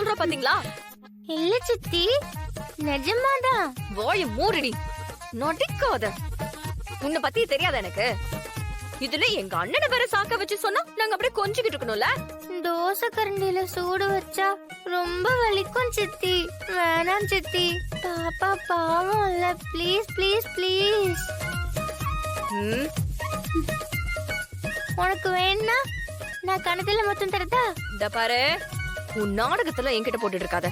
சொல்ற பாத்தீங்களா? இல்ல சித்தி, நிஜமாதான். வாய மூடுடி, நடிக்காத. உன்னை பத்தி தெரியாத எனக்கு? இதுல எங்க அண்ணனை வேற சாக்க வச்சு சொன்னா நாங்க அப்படியே கொஞ்சிக்கிட்டு இருக்கணும்ல. தோசை கரண்டில சூடு வச்சா ரொம்ப வலிக்கும் சித்தி. வேணாம் சித்தி, பாப்பா பாவம் இல்ல. Please please please. உனக்கு வேணா நான் கணத்துல மொத்தம் தரதா? இந்த பாரு, உன் நாடகத்துல என்கிட்ட போட்டுட்டு இருக்காத.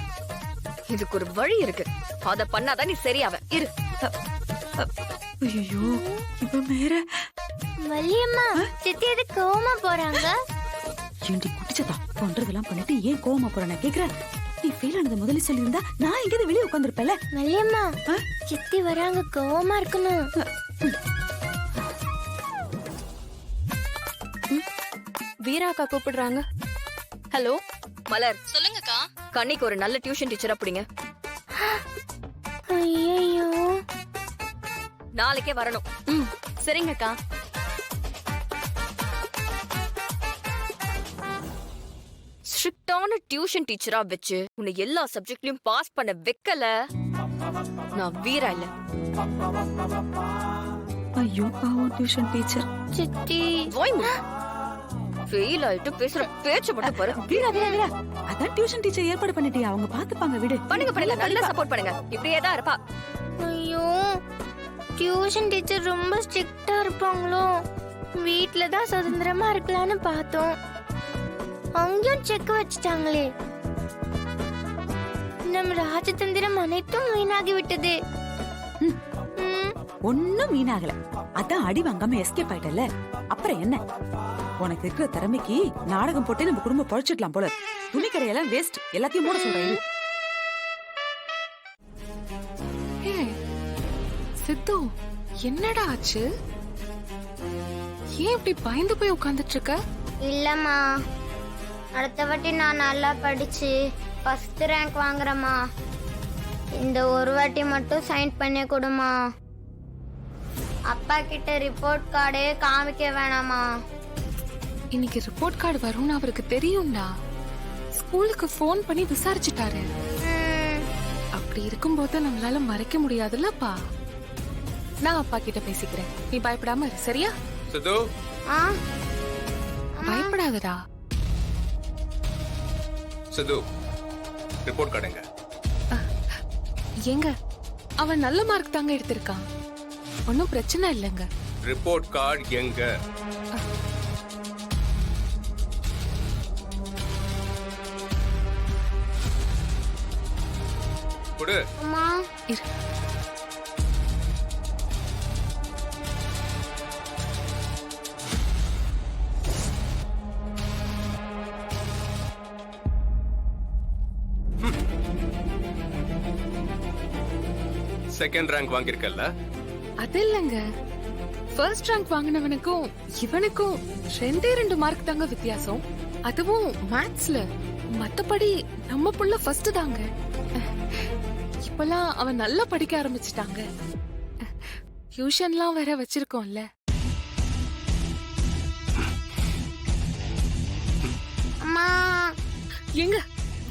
இதுக்கு ஒரு வழி இருக்கு, அத பண்ணாதான் நீ சரியாவ. இரு. ஐயோ, இப்ப வேற வள்ளியம்மா, சித்தி எது கோவமா போறாங்க? ஏண்டி குட்டிச்சதா பண்றதெல்லாம் பண்ணிட்டு ஏன் கோவமா போற நான் கேக்குறேன். நீ ஃபெயில் ஆனது முதல்ல சொல்லியிருந்தா நான் எங்கேயாவது வெளியே உட்காந்துருப்பேன்ல. வள்ளியம்மா, சித்தி வராங்க, கோவமா இருக்கணும். வீராக்கா கூப்பிடுறாங்க. ஹலோ மலர், சொல்லுங்கக்கா. கண்ணிக்கு ஒரு நல்ல டியூஷன் டீச்சரா பிடிங்க. ஐயோ, நாளைக்கே வரணும். சரிங்கக்கா. ஸ்ட்ரிக்டான டியூஷன் டீச்சரா வச்சு உன்னை எல்லா சப்ஜெக்ட்லயும் பாஸ் பண்ண வைக்கல, நான் வீரா இல்ல. ஐயோ பாவம் டியூஷன் டீச்சர். சித்தி ஃபெயில் ஆயிட்டு பேசுற பேச்ச மட்டும் பாரு. வீரா வீரா வீரா, அதான் டியூஷன் டீச்சர் ஏற்பாடு பண்ணிட்டியா? அவங்க பாத்துப்பாங்க, விடு. பண்ணுங்க, நல்லா சப்போர்ட் பண்ணுங்க. இப்படியே தான் இருப்பா. ஐயோ, டியூஷன் டீச்சர் ரொம்ப ஸ்ட்ரிக்ட்டா இருப்பாங்களோ? வீட்ல தான் சுதந்திரமா இருக்கலாம்னு பார்த்தோம், அங்கேயும் செக் வச்சுட்டாங்களே. நம் ராஜதந்திரம் அனைத்தும் வீணாகி விட்டது. ஒண்ணும் வீணாகல, அதான் அடி வாங்காம எஸ்கேப் ஆயிட்டல. அப்புறம் என்ன, உனக்கு இருக்கிற திறமைக்கு நாடகம் போட்டு நம்ம குடும்பம் பழிச்சிடலாம் போல. துணி கடையெல்லாம் வேஸ்ட், எல்லாத்தையும் மூட சொல்றேன். சித்து, என்னடா ஆச்சு? ஏன் இப்படி பயந்து போய் உட்கார்ந்துட்டு இருக்க? இல்லம்மா, அடுத்த வாட்டி நான் நல்லா படிச்சு ஃபர்ஸ்ட் ரேங்க் வாங்குறேம்மா. இந்த ஒரு வாட்டி மட்டும் சைன் பண்ணி கொடுமா. அப்பா கிட்ட ரிப்போர்ட் கார்டே காமிக்க வேணாமா. இன்னைக்கு ரிப்போர்ட் கார்டு வரும்னு அவருக்கு தெரியும்டா. ஸ்கூலுக்கு ஃபோன் பண்ணி விசாரிச்சுட்டாரு. அப்படி இருக்கும்போது நம்மளால மறைக்க முடியாதுல்லப்பா. நான் அப்பா கிட்ட பேசிக்கிறேன், நீ பயப்படாம இரு, சரியா? சித்து, பயப்படாதடா. சித்து, ரிப்போர்ட் கார்டுங்க. எங்க அவன் நல்ல மார்க் தாங்க எடுத்திருக்கான், ஒன்னும் பிரச்சனை இல்லைங்க. ரிப்போர்ட் கார்டு எங்க? குடு. அம்மா, இரு. செகண்ட் ரேங்க் வாங்கியிருக்கல்ல? அது இல்லங்க, ஃபர்ஸ்ட் ரேங்க் வாங்கினவனுக்கும் இவனுக்கும் 2 மார்க் தாங்க வித்தியாசம். அதுவும் மேத்ஸ்ல. மத்தபடி நம்ம புள்ள ஃபர்ஸ்ட் தாங்க. இப்பெல்லாம் அவன் நல்லா படிக்க ஆரம்பிச்சிட்டாங்க. டியூஷன்லாம் வேற வச்சிருக்கோம்ல. அம்மா, எங்க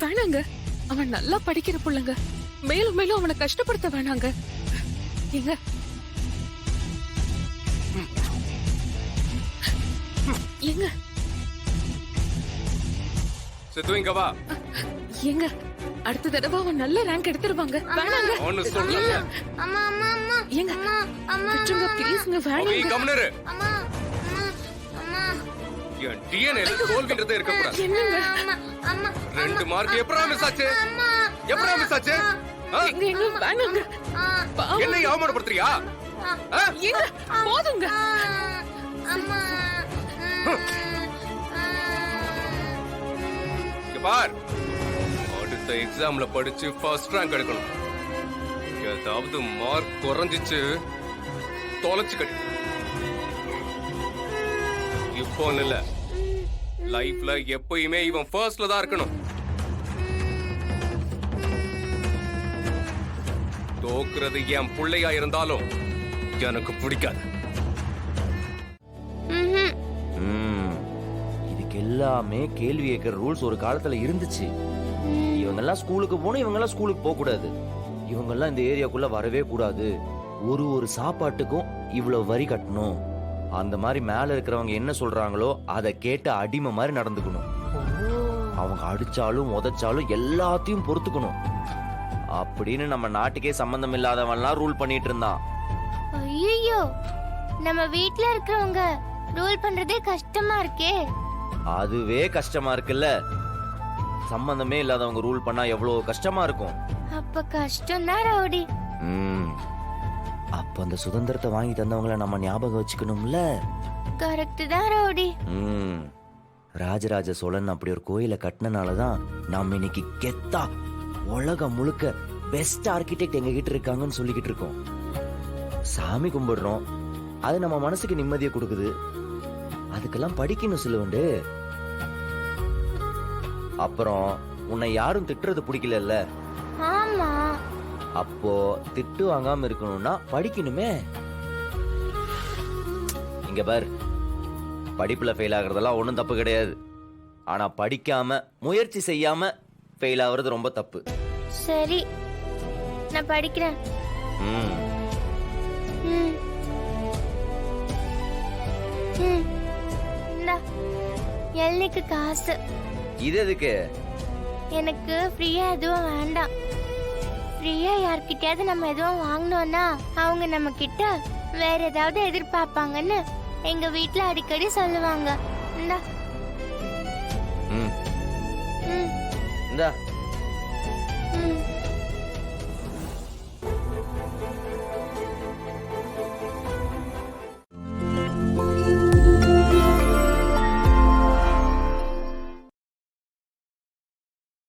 வேணாங்க, அவன் நல்லா படிக்கிற புள்ளங்க. மேலும் மேலும் அவனை கஷ்டப்படுத்த வேணாங்க. எங்க எங்க சித்து, இங்க வா. எங்க அடுத்த தடவை அவன் நல்ல ரேங்க் எடுத்துருவாங்க. வேணாங்க. ஒன்னு சொல்லல. அம்மா, அம்மா, அம்மா, எங்க அம்மா, விட்டுருங்க ப்ளீஸ்ங்க, ஓகே, வேணாங்க. கம்னரு. அம்மா, அம்மா, அம்மா, என் டிஎன்ஏ தோல்வின்றதே இருக்க கூடாது. என்னங்க அம்மா, அம்மா, 2 மார்க் எப்பறா மிஸ் ஆச்சு? எப்பறா மிஸ் ஆச்சு? எங்க எங்க வேணாங்க. பாவம். என்னை அவமானப்படுத்துறியா? எங்க போதுங்க. அம்மா, இங்க பார், அடுத்த எக்ஸாம்ல படிச்சு ஃபர்ஸ்ட் ரேங்க் எடுக்கணும். ஏதாவது மார்க் குறைஞ்சிச்சு தொலைச்சு கட்டி. இப்போ இல்ல, லைஃப்ல எப்பயுமே இவன் ஃபர்ஸ்ட்ல தான் இருக்கணும். தோக்குறது என் பிள்ளையா இருந்தாலும் எனக்கு பிடிக்காது. இதுக்கு எல்லாமே கேள்வி கேட்கிற ரூல்ஸ் ஒரு காலத்துல இருந்துச்சு. இவங்க இவங்கெல்லாம் ஸ்கூலுக்கு போகணும், இவங்கெல்லாம் ஸ்கூலுக்கு போக கூடாது, இவங்கெல்லாம் இந்த ஏரியாக்குள்ள வரவே கூடாது, ஒரு சாப்பாட்டுக்கும் இவ்வளவு வரி கட்டணும், அந்த மாதிரி மேல இருக்கிறவங்க என்ன சொல்றாங்களோ அதை கேட்டு அடிமை மாதிரி நடந்துக்கணும், அவங்க அடிச்சாலும் உதைச்சாலும் எல்லாத்தையும் பொறுத்துக்கணும் அப்படின்னு நம்ம நாட்டுக்கே சம்பந்தம் இல்லாதவன்லாம் ரூல் பண்ணிட்டு இருந்தான். ஐயோ, நம்ம வீட்ல இருக்கிறவங்க ரூல் பண்றதே கஷ்டமா இருக்கே. அதுவே கஷ்டமா இருக்குல்ல, சம்பந்தமே இல்லாதவங்க ரூல் பண்ணா எவ்வளவு கஷ்டமா இருக்கும். அப்ப கஷ்டம் தான் ரவுடி. அப்ப அந்த சுதந்திரத்தை வாங்கி தந்தவங்கள நம்ம ஞாபகம் வச்சுக்கணும்ல. கரெக்ட் தான் ரவுடி. ராஜராஜ சோழன் அப்படி ஒரு கோயிலை கட்டினாலதான் நம்ம இன்னைக்கு கெத்தா உலகம் முழுக்க பெஸ்ட் ஆர்கிடெக்ட் எங்க கிட்ட இருக்காங்கன்னு சொல்லிக்கிட்டு இருக்கோம். சாமி கும்பிடுறோம், அது நம்ம மனசுக்கு நிம்மதியை கொடுக்குது, அதுக்கெல்லாம் படிக்கணும் சிலுவண்டு. அப்புறம் உன்னை யாரும் திட்டுறது பிடிக்கல, ஆமா, அப்போ திட்டு வாங்காம இருக்கணும்னா படிக்கணுமே. இங்க பார், படிப்புல ஃபெயில் ஆகுறதெல்லாம் ஒண்ணும் தப்பு கிடையாது, ஆனா படிக்காம முயற்சி செய்யாம ஃபெயில் ஆகுறது ரொம்ப தப்பு. சரி, நான் படிக்கிறேன். ம். ம். ம். இந்தா, எல்லைக்கு காசு. இது எதுக்கு? எனக்கு ஃப்ரீயா எதுவும் வேண்டாம். ஃப்ரீயா யார்கிட்டயாவது நம்ம எதுவும் வாங்கினோம்னா அவங்க நம்ம கிட்ட வேற ஏதாவது எதிர்பார்ப்பாங்கன்னு எங்க வீட்ல அடிக்கடி சொல்லுவாங்க. இந்தா. ம். ம். இந்தா. ம்.